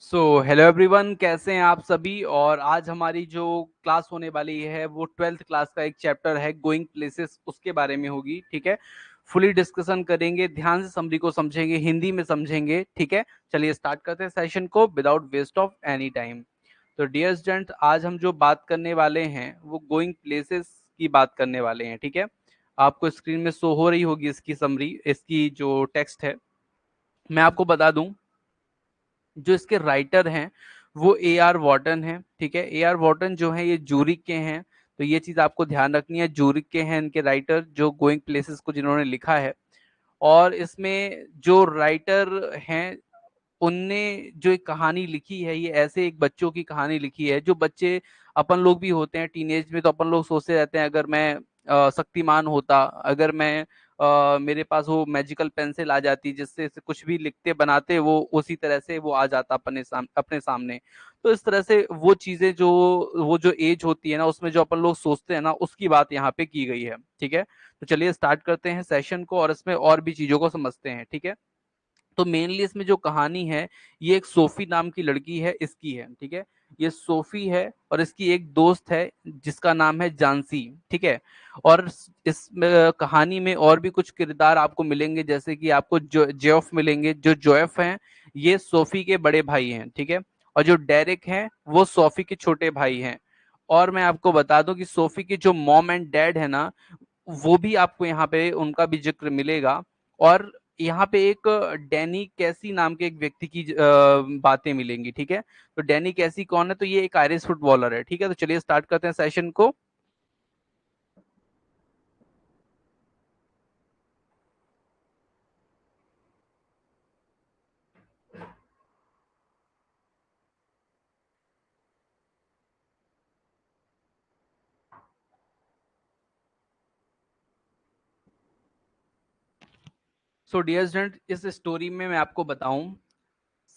Hello everyone, कैसे हैं आप सभी। और आज हमारी जो क्लास होने वाली है वो 12th क्लास का एक चैप्टर है गोइंग प्लेसेस, उसके बारे में होगी। ठीक है, फुली डिस्कशन करेंगे, ध्यान से समरी को समझेंगे, हिंदी में समझेंगे। ठीक है, चलिए स्टार्ट करते हैं सेशन को without waste of any time. तो डियर स्टूडेंट, आज हम जो बात करने वाले हैं वो गोइंग प्लेसेस की बात करने वाले हैं। ठीक है, आपको स्क्रीन में शो हो रही होगी इसकी समरी, इसकी जो टेक्स्ट है। मैं आपको बता दूं, जो इसके राइटर हैं वो A.R. वॉर्टन हैं। ठीक है, A.R. वॉर्टन जो है ये जूरिक के हैं, तो ये चीज आपको ध्यान रखनी है। जूरिक के हैं इनके राइटर, जो गोइंग प्लेसेस को जिन्होंने लिखा है। और इसमें जो राइटर हैं उनने जो एक कहानी लिखी है, ये ऐसे एक बच्चों की कहानी लिखी है। जो बच्चे अपन लोग भी होते हैं टीनेज में, तो अपन लोग सोचते रहते हैं अगर मैं शक्तिमान होता, अगर मैं मेरे पास वो मैजिकल पेंसिल आ जाती जिससे से कुछ भी लिखते बनाते वो उसी तरह से वो आ जाता अपने सामने। तो इस तरह से वो चीजें जो वो जो एज होती है ना, उसमें जो अपन लोग सोचते हैं ना, उसकी बात यहाँ पे की गई है। ठीक है, तो चलिए स्टार्ट करते हैं सेशन को और इसमें और भी चीजों को समझते हैं। ठीक है, तो मेनली इसमें जो कहानी है ये एक सोफी नाम की लड़की है, इसकी है। ठीक है, ये सोफी है और इसकी एक दोस्त है जिसका नाम है जानसी। ठीक है, और इस कहानी में और भी कुछ किरदार आपको मिलेंगे, जैसे कि आपको जोएफ मिलेंगे। जो जोएफ हैं ये सोफी के बड़े भाई हैं। ठीक है, और जो डेरिक हैं वो सोफी के छोटे भाई हैं। और मैं आपको बता दूं कि सोफी के जो मॉम एंड डैड है ना, वो भी आपको यहाँ पे उनका भी जिक्र मिलेगा। और यहाँ पे एक डैनी कैसी नाम के एक व्यक्ति की बातें मिलेंगी। ठीक है, तो डैनी कैसी कौन है, तो ये एक आयरिश फुटबॉलर है। ठीक है, तो चलिए स्टार्ट करते हैं सेशन को। सो डियर स्टूडेंट, इस स्टोरी में मैं आपको बताऊं,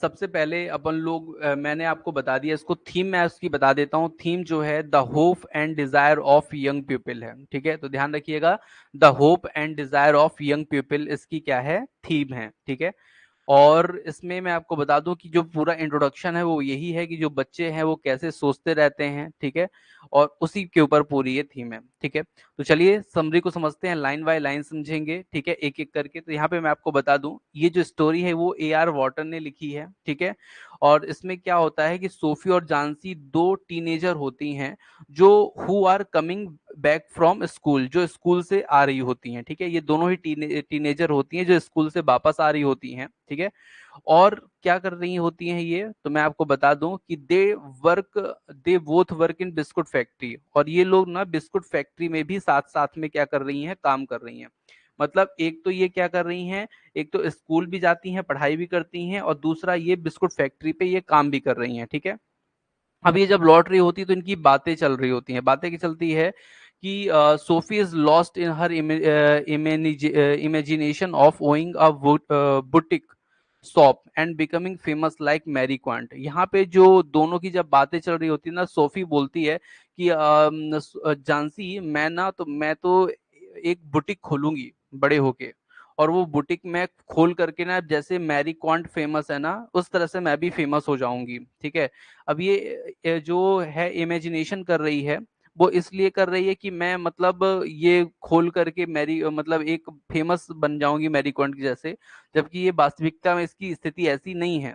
सबसे पहले अपन लोग मैंने आपको बता दिया इसको, थीम मैं उसकी बता देता हूँ। थीम जो है the hope and desire of young people है। ठीक है, तो ध्यान रखिएगा, the hope and desire of young people इसकी क्या है, थीम है। ठीक है, और इसमें मैं आपको बता दूं कि जो पूरा इंट्रोडक्शन है वो यही है कि जो बच्चे हैं वो कैसे सोचते रहते हैं। ठीक है, और उसी के ऊपर पूरी ये थीम है। ठीक है, तो चलिए समरी को समझते हैं, लाइन बाय लाइन समझेंगे। ठीक है, एक एक करके। तो यहाँ पे मैं आपको बता दूं, ये जो स्टोरी है वो A.R. वॉर्टन ने लिखी है। ठीक है, और इसमें क्या होता है कि सोफी और जानसी दो टीनेजर होती हैं जो who are coming back from school, जो स्कूल से आ रही होती हैं। ठीक है, ये दोनों ही टीनेजर होती हैं जो स्कूल से वापस आ रही होती हैं। ठीक है, और क्या कर रही होती हैं ये, तो मैं आपको बता दूं कि work they both work in biscuit factory, और ये लोग ना बिस्कुट फैक्ट्री में भी साथ साथ में क्या कर रही हैं, काम कर रही हैं। मतलब एक तो ये क्या कर रही हैं, एक तो स्कूल भी जाती हैं, पढ़ाई भी करती हैं, और दूसरा ये बिस्कुट फैक्ट्री पे ये काम भी कर रही हैं। ठीक है, अब ये जब लौट रही होती है तो इनकी बातें चल रही होती हैं। बातें की चलती है कि Sophie is lost in her imagination of owing a boutique shop and becoming famous like Mary Quant. यहाँ पे जो दोनों की जब बातें चल रही होती है ना, सोफी बोलती है कि जानसी, मैं तो एक बुटीक खोलूंगी बड़े होके, और वो बुटीक में खोल करके ना, जैसे मैरी क्वांट फेमस है ना, उस तरह से मैं भी फेमस हो जाऊंगी। ठीक है, अब ये जो है इमेजिनेशन कर रही है, वो इसलिए कर रही है कि मैं मतलब ये खोल करके मैरी मतलब एक फेमस बन जाऊंगी मैरी कॉन्ट की जैसे, जबकि ये वास्तविकता में इसकी स्थिति ऐसी नहीं है।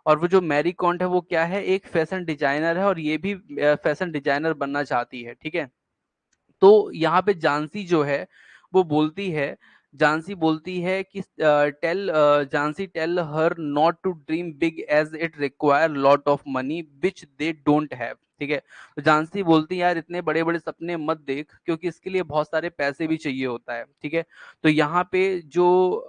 और वो जो मैरी कॉन्ट है वो क्या है, एक फैशन डिजाइनर है, और ये भी फैशन डिजाइनर बनना चाहती है। ठीक है, तो यहाँ पे झांसी जो है वो बोलती है, झांसी बोलती है कि tell Jhansi tell her not to dream big as it require lot of money which they don't have. ठीक है, तो झांसी बोलती है यार इतने बड़े बड़े सपने मत देख, क्योंकि इसके लिए बहुत सारे पैसे भी चाहिए होता है। ठीक है, तो यहाँ पे जो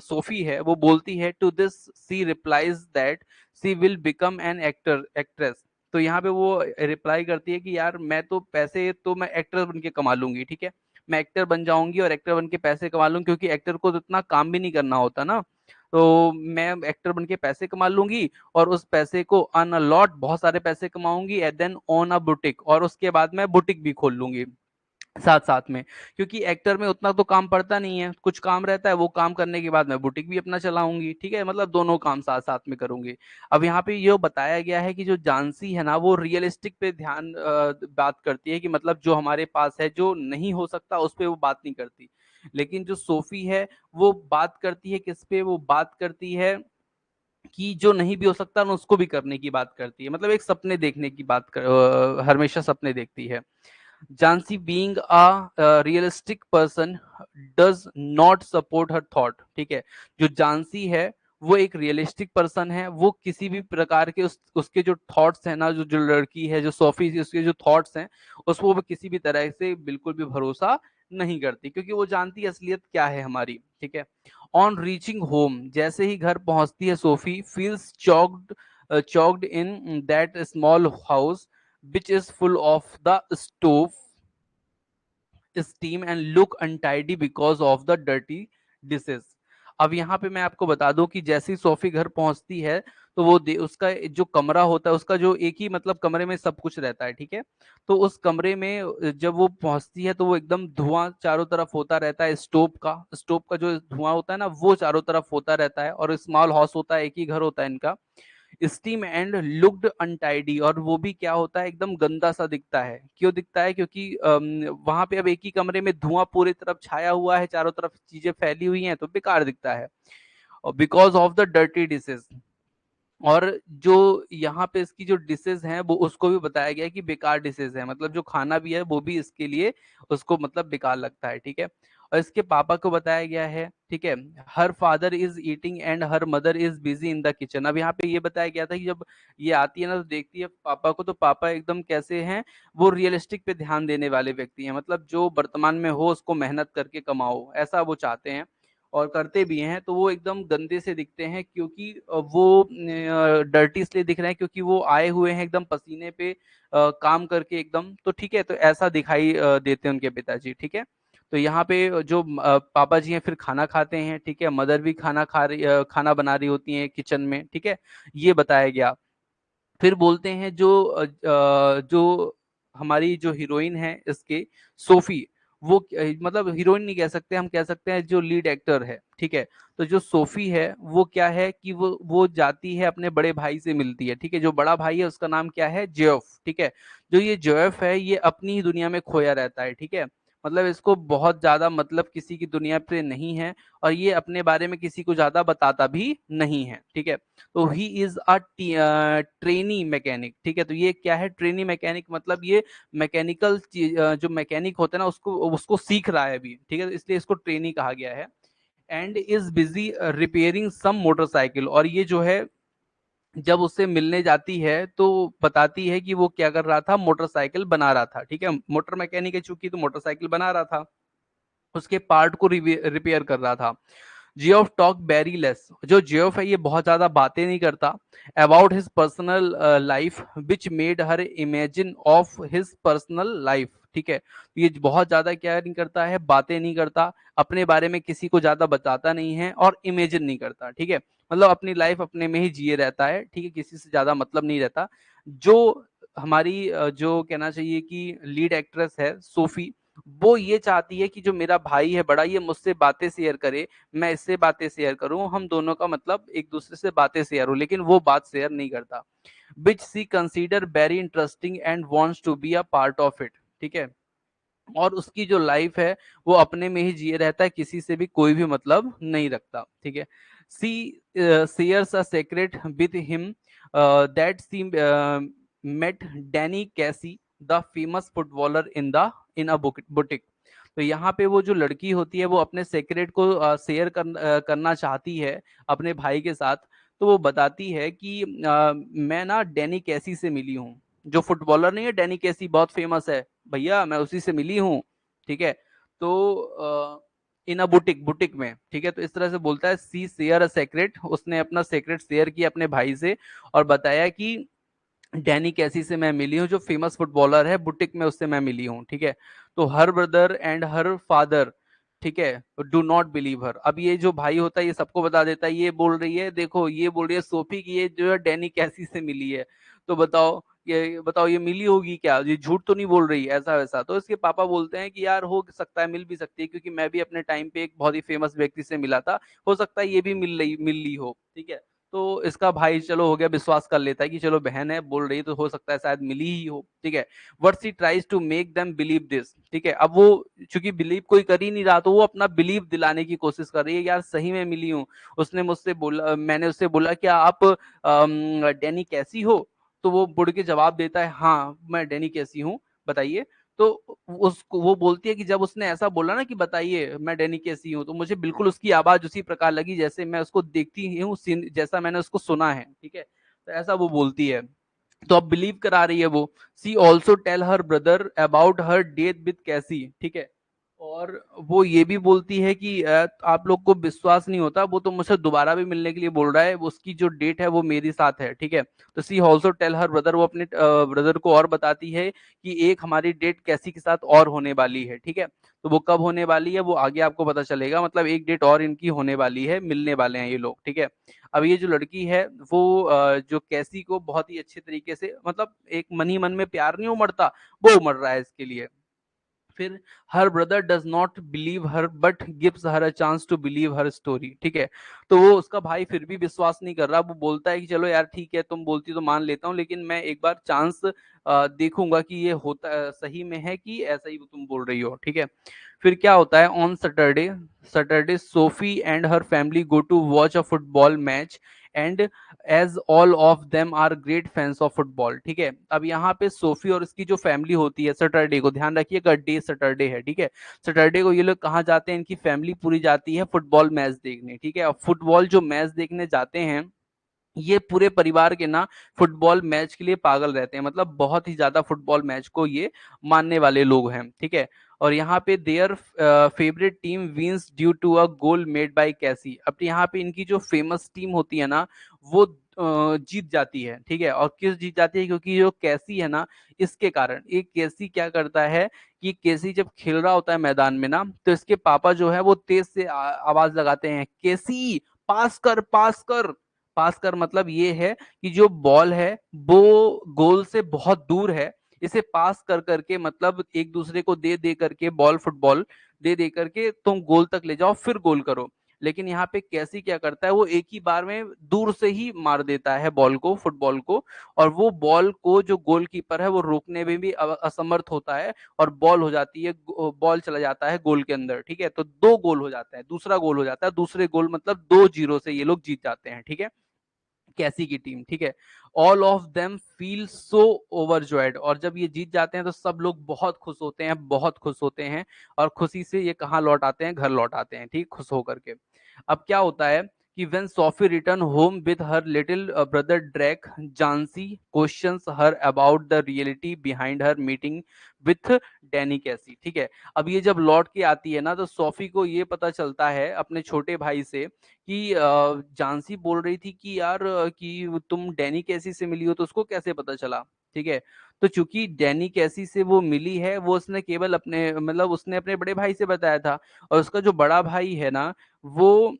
सोफी है वो बोलती है, to this she replies that she will become an actress. तो यहाँ पे वो रिप्लाई करती है कि यार मैं तो पैसे तो मैं एक्टर बन के कमा लूंगी। ठीक है, मैं एक्टर बन जाऊंगी और एक्टर बन के पैसे कमा लूंगी, क्योंकि एक्टर को तो इतना काम भी नहीं करना होता ना। तो मैं एक्टर बन के पैसे कमा लूंगी, और उस पैसे को अन अ लॉट बहुत सारे पैसे कमाऊंगी, and then own a boutique, और उसके बाद मैं बुटीक भी खोल लूंगी। साथ साथ में, क्योंकि एक्टर में उतना तो काम पड़ता नहीं है, कुछ काम रहता है, वो काम करने के बाद मैं बुटीक भी अपना चलाऊंगी, ठीक है, मतलब दोनों काम साथ साथ में करूंगी। अब यहाँ पे ये बताया गया है कि जो जानसी है ना, वो रियलिस्टिक पे ध्यान बात करती है, कि मतलब जो हमारे पास है, जो नहीं हो सकता उस पे वो बात नहीं करती। लेकिन जो सोफी है, वो बात करती है किस पे, वो बात करती है कि जो नहीं भी हो सकता ना उसको भी करने की बात करती है, मतलब एक सपने देखने की बात हमेशा सपने देखती है। Jansi being a realistic person does not support her thought, ठीक है। जो जानसी है वो एक रियलिस्टिक पर्सन है, वो किसी भी प्रकार के उसके जो थॉट्स है ना, जो लड़की है, जो सोफी उसके जो थॉट्स हैं, उस वो किसी भी तरह से बिल्कुल भी भरोसा नहीं करती, क्योंकि वो जानती है असलियत क्या है हमारी, ठीक है। ऑन रीचिंग होम, जैसे ही घर पहुंचती है Sophie feels choked in that small house which is full of the stove steam and look untidy because of the dirty dishes। अब यहाँ पे मैं आपको बता दूं कि जैसे ही सोफी घर पहुंचती है, तो वो उसका जो कमरा होता है, उसका जो एक ही मतलब कमरे में सब कुछ रहता है, ठीक है। तो उस कमरे में जब वो पहुंचती है, तो वो एकदम धुआं चारों तरफ होता रहता है, स्टोव का जो धुआं होता है ना, वो चारों तरफ होता रहता है, और स्मॉल हाउस होता है, एक ही घर होता है इनका। स्टीम एंड लुक्ड अनटाइडी, और वो भी क्या होता है, एकदम गंदा सा दिखता है। क्यों दिखता है? क्योंकि वहां पे अब एक ही कमरे में धुआं पूरी तरफ छाया हुआ है, चारों तरफ चीजें फैली हुई हैं, तो बेकार दिखता है। और because of the dirty dishes, और जो यहाँ पे इसकी जो डिशेज हैं, वो उसको भी बताया गया है कि बेकार डिशेज है, मतलब जो खाना भी है वो भी इसके लिए उसको मतलब बेकार लगता है, ठीक है। और इसके पापा को बताया गया है, ठीक है, her father is eating and her mother is busy in the kitchen. अब यहाँ पे ये बताया गया था कि जब ये आती है ना, तो देखती है पापा को, तो पापा एकदम कैसे हैं, वो रियलिस्टिक पे ध्यान देने वाले व्यक्ति हैं, मतलब जो वर्तमान में हो उसको मेहनत करके कमाओ, ऐसा वो चाहते हैं और करते भी हैं। तो वो एकदम गंदे से दिखते हैं, क्योंकि वो डर्टी इसलिए दिख रहे हैं क्योंकि वो आए हुए हैं एकदम पसीने पे काम करके एकदम, तो ठीक है, तो ऐसा दिखाई देते हैं उनके पिताजी, ठीक है। तो यहाँ पे जो पापा जी हैं फिर खाना खाते हैं, ठीक है, मदर भी खाना बना रही होती हैं किचन में, ठीक है, ये बताया गया। फिर बोलते हैं जो हमारी जो हीरोइन है इसके, सोफी, वो मतलब हीरोइन नहीं कह सकते, हम कह सकते हैं जो लीड एक्टर है, ठीक है। तो जो सोफी है वो क्या है कि वो जाती है अपने बड़े भाई से मिलती है, ठीक है। जो बड़ा भाई है उसका नाम क्या है, जेफ, ठीक है। जो ये जेफ है, ये अपनी ही दुनिया में खोया रहता है, ठीक है, मतलब इसको बहुत ज्यादा मतलब किसी की दुनिया पे नहीं है, और ये अपने बारे में किसी को ज्यादा बताता भी नहीं है, ठीक है। तो he is a trainee mechanic, ठीक है। तो ये क्या है, ट्रेनी मैकेनिक, मतलब ये मैकेनिकल जो मैकेनिक होते हैं ना, उसको उसको सीख रहा है अभी, ठीक है, इसलिए इसको ट्रेनी कहा गया है। And is busy repairing some motorcycle, और ये जो है जब उससे मिलने जाती है तो बताती है कि वो क्या कर रहा था, मोटरसाइकिल बना रहा था, ठीक है, मोटर मैकेनिक है चूंकि, तो मोटरसाइकिल बना रहा था, उसके पार्ट को रिपेयर कर रहा था। जियोफ टॉक वेरी लेस, जो जियोफ है ये बहुत ज्यादा बातें नहीं करता about his personal life which made her imagine of his personal life, ठीक है। ये बहुत ज्यादा क्या नहीं करता है, बातें नहीं करता, अपने बारे में किसी को ज्यादा बताता नहीं है, और इमेजिन नहीं करता, ठीक है, मतलब अपनी लाइफ अपने में ही जिए रहता है, ठीक है, किसी से ज्यादा मतलब नहीं रहता। जो हमारी जो कहना चाहिए कि लीड एक्ट्रेस है सोफी, वो ये चाहती है कि जो मेरा भाई है बड़ा, ये मुझसे बातें शेयर करे, मैं इससे बातें शेयर करूं, हम दोनों का मतलब एक दूसरे से बातें शेयर हो, लेकिन वो बात शेयर नहीं करता। Which she consider very interesting and wants to be a part of it, ठीक है। और उसकी जो लाइफ है वो अपने में ही जिए रहता है, किसी से भी कोई भी मतलब नहीं रखता, ठीक है। She shares a secret with him that she met Danny Casey the famous footballer in a boutique. तो यहाँ पे वो जो लड़की होती है वो अपने सीक्रेट को शेयर करना चाहती है अपने भाई के साथ। तो वो बताती है कि मैं ना डैनी कैसी से मिली हूँ, जो फुटबॉलर नहीं है, डैनी कैसी बहुत फेमस है भैया, मैं उसी से मिली हूँ, ठीक है। तो इन अ बुटीक, बुटीक में, ठीक है, तो इस तरह से बोलता है, सी शेयर अ सेक्रेट, उसने अपना सेक्रेट शेयर किया अपने भाई से, और बताया कि डैनी कैसी से मैं मिली हूँ, जो फेमस फुटबॉलर है, बुटीक में उससे मैं मिली हूँ, ठीक है। तो her brother and her father, ठीक है, डू नॉट बिलीव हर। अब ये जो भाई होता है ये सबको बता देता है, ये बोल रही है, देखो ये बोल रही है सोफी की ये जो है डैनी कैसी से मिली है। तो बताओ ये मिली होगी क्या, ये झूठ तो नहीं बोल रही, ऐसा वैसा। तो इसके पापा बोलते हैं कि यार हो सकता है, मिल भी सकती है, क्योंकि मैं भी अपने टाइम पे एक बहुत ही फेमस व्यक्ति से मिला था, हो सकता है ये भी मिल ली हो, ठीक है। तो इसका भाई चलो हो गया, विश्वास कर लेता है कि चलो बहन है बोल रही है तो हो सकता है शायद मिली ही हो, ठीक है। But she tries to make them believe this, ठीक है। अब वो चूंकि बिलीव कोई कर ही नहीं रहा, तो वो अपना बिलीव दिलाने की कोशिश कर रही है, यार सही में मिली हूँ। उसने मुझसे बोला, मैंने उससे बोला क्या आप डैनी कैसी हो? तो वो मुड़ के जवाब देता है, हाँ मैं डैनी कैसी हूँ, बताइए। तो उसको वो बोलती है कि जब उसने ऐसा बोला ना कि बताइए मैं डैनी कैसी हूँ, तो मुझे बिल्कुल उसकी आवाज उसी प्रकार लगी जैसे मैं उसको देखती हूँ, जैसा मैंने उसको सुना है, ठीक है। तो ऐसा वो बोलती है। तो अब बिलीव करा रही है वो। She also tell her brother about her death with Casey, ठीक है। और वो ये भी बोलती है कि आप लोग को विश्वास नहीं होता, वो तो मुझसे दोबारा भी मिलने के लिए बोल रहा है, उसकी जो डेट है वो मेरे साथ है, ठीक है। तो सी ऑल्सो टेल हर ब्रदर, वो अपने ब्रदर को और बताती है कि एक हमारी डेट कैसी के साथ और होने वाली है, ठीक है। तो वो कब होने वाली है वो आगे आपको पता चलेगा, मतलब एक डेट और इनकी होने वाली है, मिलने वाले हैं ये लोग, ठीक है। अब ये जो लड़की है वो जो कैसी को बहुत ही अच्छे तरीके से, मतलब एक मन ही मन में प्यार नहीं उमड़ता, वो उमड़ रहा है इसके लिए। फिर her brother does not believe her but gives her a chance to believe her story, ठीक है। तो वो उसका भाई फिर भी विश्वास नहीं कर रहा, वो बोलता है कि चलो यार ठीक है, तुम बोलती तो मान लेता हूँ, लेकिन मैं एक बार चांस देखूंगा कि ये होता सही में है कि ऐसा ही तुम बोल रही हो, ठीक है। फिर क्या होता है, on Saturday Sophie and her family go to watch a football match, and as all of them are great fans of football, ठीक है। अब यहाँ पे सोफी और उसकी जो फैमिली होती है, सैटरडे को ध्यान रखिएगा, डे सैटरडे है, ठीक है। सैटरडे को ये लोग कहाँ जाते हैं, इनकी फैमिली पूरी जाती है फुटबॉल मैच देखने, ठीक है। अब फुटबॉल जो मैच देखने जाते हैं, ये पूरे परिवार के ना फुटबॉल मैच के लिए पागल रहते हैं, मतलब बहुत ही ज्यादा फुटबॉल मैच को ये मानने वाले लोग हैं, ठीक है। और यहाँ पे their favourite team wins due to a goal made by Casey. अब यहाँ पे इनकी जो फेमस टीम होती है ना, वो जीत जाती है, ठीक है। और किस जीत जाती है, क्योंकि जो कैसी है ना, इसके कारण। एक कैसी क्या करता है कि कैसी जब खेल रहा होता है मैदान में ना, तो इसके पापा जो है वो तेज से आवाज लगाते हैं, कैसी पास कर पास कर। पास कर मतलब ये है कि जो बॉल है वो गोल से बहुत दूर है, इसे पास कर करके, मतलब एक दूसरे को दे दे करके, बॉल फुटबॉल दे दे करके तुम गोल तक ले जाओ, फिर गोल करो। लेकिन यहाँ पे कैसी क्या करता है, वो एक ही बार में दूर से ही मार देता है बॉल को, फुटबॉल को। और वो बॉल को जो गोलकीपर है वो रोकने में भी असमर्थ होता है, और बॉल हो जाती है, बॉल चला जाता है गोल के अंदर, ठीक है। तो दो गोल हो जाता है, दूसरा गोल हो जाता है, दूसरे गोल मतलब 2-0 से ये लोग जीत जाते हैं, ठीक है, कैसी की टीम, ठीक है। All of them feel so overjoyed, और जब ये जीत जाते हैं तो सब लोग बहुत खुश होते हैं, बहुत खुश होते हैं। और खुशी से ये कहाँ लौट आते हैं, घर लौट आते हैं, ठीक, खुश होकर के। अब क्या होता है कि when Sophie return home with her little brother Drake, जानसी questions her about the reality behind her meeting with Danny Casey, ठीक है। अब ये जब लौट के आती है ना, तो सोफी को ये पता चलता है अपने छोटे भाई से कि जानसी बोल रही थी कि यार कि तुम डैनी कैसी से मिली हो, तो उसको कैसे पता चला, ठीक है। तो चूंकि डैनी कैसी से वो मिली है, वो उसने केवल अपने, मतलब उसने अपने बड़े भाई से बताया था। और उसका जो बड़ा भाई है ना, वो,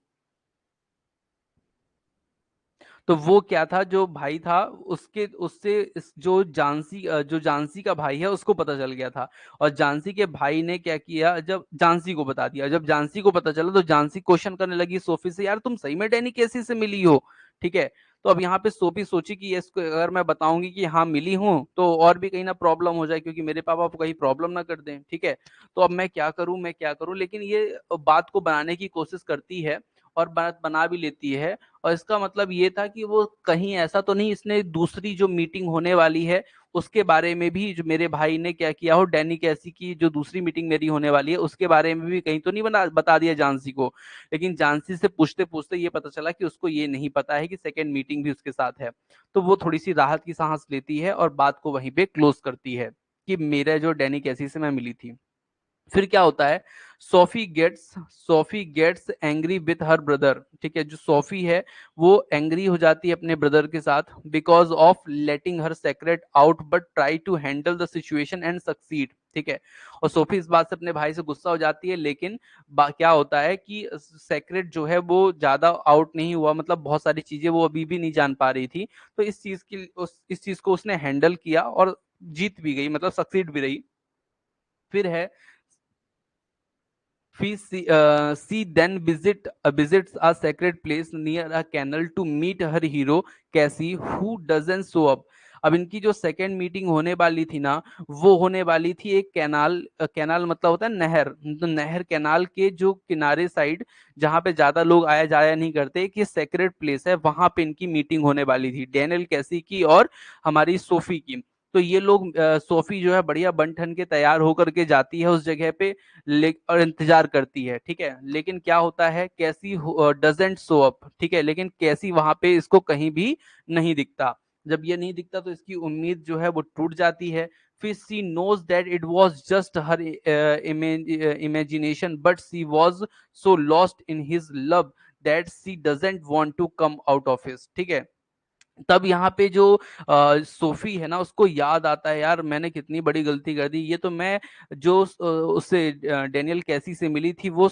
तो वो क्या था, जो भाई था उसके, उससे जो जानसी का भाई है उसको पता चल गया था। और जानसी के भाई ने क्या किया, जब जानसी को बता दिया, जब जानसी को पता चला तो जानसी क्वेश्चन करने लगी सोफी से, यार तुम सही में डैनी कैसी से मिली हो, ठीक है। तो अब यहाँ पे सोफी सोची कि इसको अगर मैं बताऊंगी कि हाँ मिली हूँ, तो और भी कहीं ना प्रॉब्लम हो जाए, क्योंकि मेरे पापा को कहीं प्रॉब्लम ना कर दें, ठीक है। तो अब मैं क्या करूँ, लेकिन ये बात को बनाने की कोशिश करती है, और बात बना भी लेती है। और इसका मतलब ये था कि वो कहीं ऐसा तो नहीं, इसने दूसरी जो मीटिंग होने वाली है उसके बारे में भी, जो मेरे भाई ने क्या किया हो, डैनी कैसी की जो दूसरी मीटिंग मेरी होने वाली है उसके बारे में भी कहीं तो नहीं बता दिया जानसी को। लेकिन जानसी से पूछते पूछते ये पता चला कि उसको ये नहीं पता है कि सेकेंड मीटिंग भी उसके साथ है। तो वो थोड़ी सी राहत की सांस लेती है और बात को वहीं पे क्लोज करती है कि मेरा जो डैनी कैसी से मैं मिली थी। फिर क्या होता है, Sophie gets angry with her brother, ठीक है, जो सोफी है वो एंग्री हो जाती है अपने ब्रदर के साथ, because of letting her secret out but try to handle the situation and succeed, ठीक है। और सोफी इस बात से अपने भाई से गुस्सा हो जाती है, लेकिन क्या होता है कि सेक्रेट जो है वो ज्यादा आउट नहीं हुआ, मतलब बहुत सारी चीजें वो अभी भी नहीं जान पा रही थी, तो इस चीज को उसने हैंडल किया और जीत भी गई, मतलब सक्सीड भी रही। फिर है, she then visits a sacred place near a canal to meet her hero Cassie, who doesn't show up. अब इनकी जो सेकेंड मीटिंग होने वाली थी ना, वो होने वाली थी एक कैनाल मतलब होता है नहर, तो नहर कैनाल के जो किनारे साइड, जहां पे ज्यादा लोग आया जाया नहीं करते, एक ये सेक्रेट प्लेस है, वहां पे इनकी मीटिंग होने वाली थी, डेनियल कैसी की और हमारी सोफी की। तो ये लोग सोफी जो है बढ़िया बन ठन के तैयार होकर के जाती है उस जगह पे, और इंतजार करती है, ठीक है। लेकिन क्या होता है, कैसी डजेंट शो अप, ठीक है, लेकिन कैसी वहां पे इसको कहीं भी नहीं दिखता। जब ये नहीं दिखता तो इसकी उम्मीद जो है वो टूट जाती है। फिर she knows that it was just her imagination, but she was so lost in his love that she doesn't want to come out of his, ठीक है। तब यहाँ पे जो सोफी है ना, उसको याद आता है, यार मैंने कितनी बड़ी गलती कर दी, ये तो मैं जो उससे डेनियल कैसी से मिली थी वो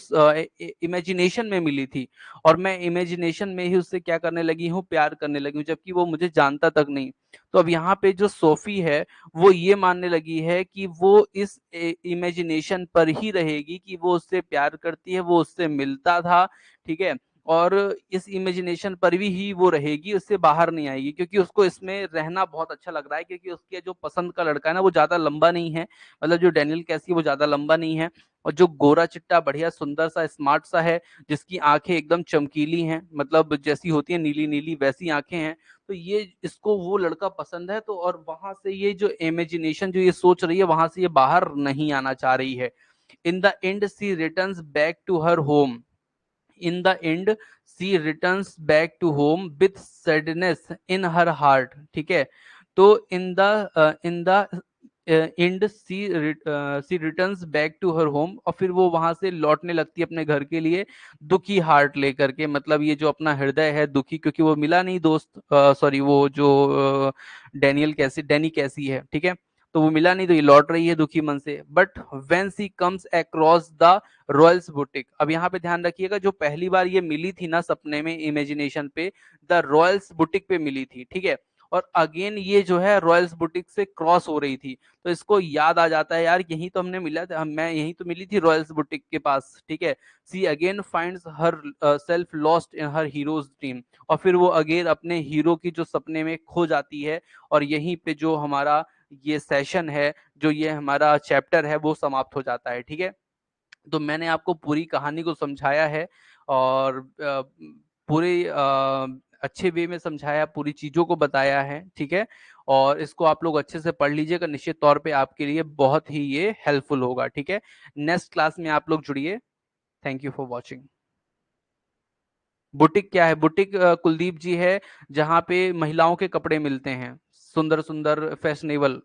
इमेजिनेशन में मिली थी, और मैं इमेजिनेशन में ही उससे क्या करने लगी हूँ, प्यार करने लगी हूँ, जबकि वो मुझे जानता तक नहीं। तो अब यहाँ पे जो सोफी है वो ये मानने लगी है कि वो इस इमेजिनेशन पर ही रहेगी, कि वो उससे प्यार करती है, वो उससे मिलता था, ठीक है, और इस इमेजिनेशन पर भी ही वो रहेगी, उससे बाहर नहीं आएगी, क्योंकि उसको इसमें रहना बहुत अच्छा लग रहा है, क्योंकि उसके जो पसंद का लड़का है ना वो ज्यादा लंबा नहीं है, मतलब जो डेनियल कैसी है वो ज्यादा लंबा नहीं है, और जो गोरा चिट्टा बढ़िया सुंदर सा स्मार्ट सा है, जिसकी आंखें एकदम चमकीली हैं, मतलब जैसी होती है नीली नीली वैसी आंखें हैं, तो ये इसको वो लड़का पसंद है। तो और वहां से ये जो इमेजिनेशन जो ये सोच रही है, वहां से ये बाहर नहीं आना चाह रही है। In the end she returns back to her home, in the end she returns back to home with sadness in her heart, ठीक है। तो in the end she returns back to her home, और फिर वो वहां से लौटने लगती है अपने घर के लिए, दुखी हार्ट लेकर के, मतलब ये जो अपना हृदय है दुखी, क्योंकि वो मिला नहीं दोस्त, सॉरी वो जो डेनी कैसी है, ठीक है, तो वो मिला नहीं, तो ये लौट रही है दुखी मन से। But when she comes across the royals boutique, अब यहाँ पे ध्यान रखिएगा, जो पहली बार ये मिली थी ना सपने में इमेजिनेशन पे, द रॉयल्स बुटीक पे मिली थी, ठीक है, और अगेन ये जो है रॉयल्स बुटीक से क्रॉस हो रही थी, तो इसको याद आ जाता है, यार यही तो हमने मिला था, मैं यही तो मिली थी रॉयल्स बुटीक के पास, ठीक है। She again finds herself lost in her hero's dream, और फिर वो अगेन अपने हीरो की जो सपने में खो जाती है, और यहीं पे जो हमारा ये सेशन है, जो ये हमारा चैप्टर है, वो समाप्त हो जाता है, ठीक है। तो मैंने आपको पूरी कहानी को समझाया है, और पूरे अच्छे वे में समझाया, पूरी चीजों को बताया है, ठीक है। और इसको आप लोग अच्छे से पढ़ लीजिएगा, निश्चित तौर पे आपके लिए बहुत ही ये हेल्पफुल होगा, ठीक है। नेक्स्ट क्लास में आप लोग जुड़िए। Thank you for watching. Boutique क्या है? बुटीक कुलदीप जी है, जहाँ पे महिलाओं के कपड़े मिलते हैं, सुंदर सुंदर फैशनेबल।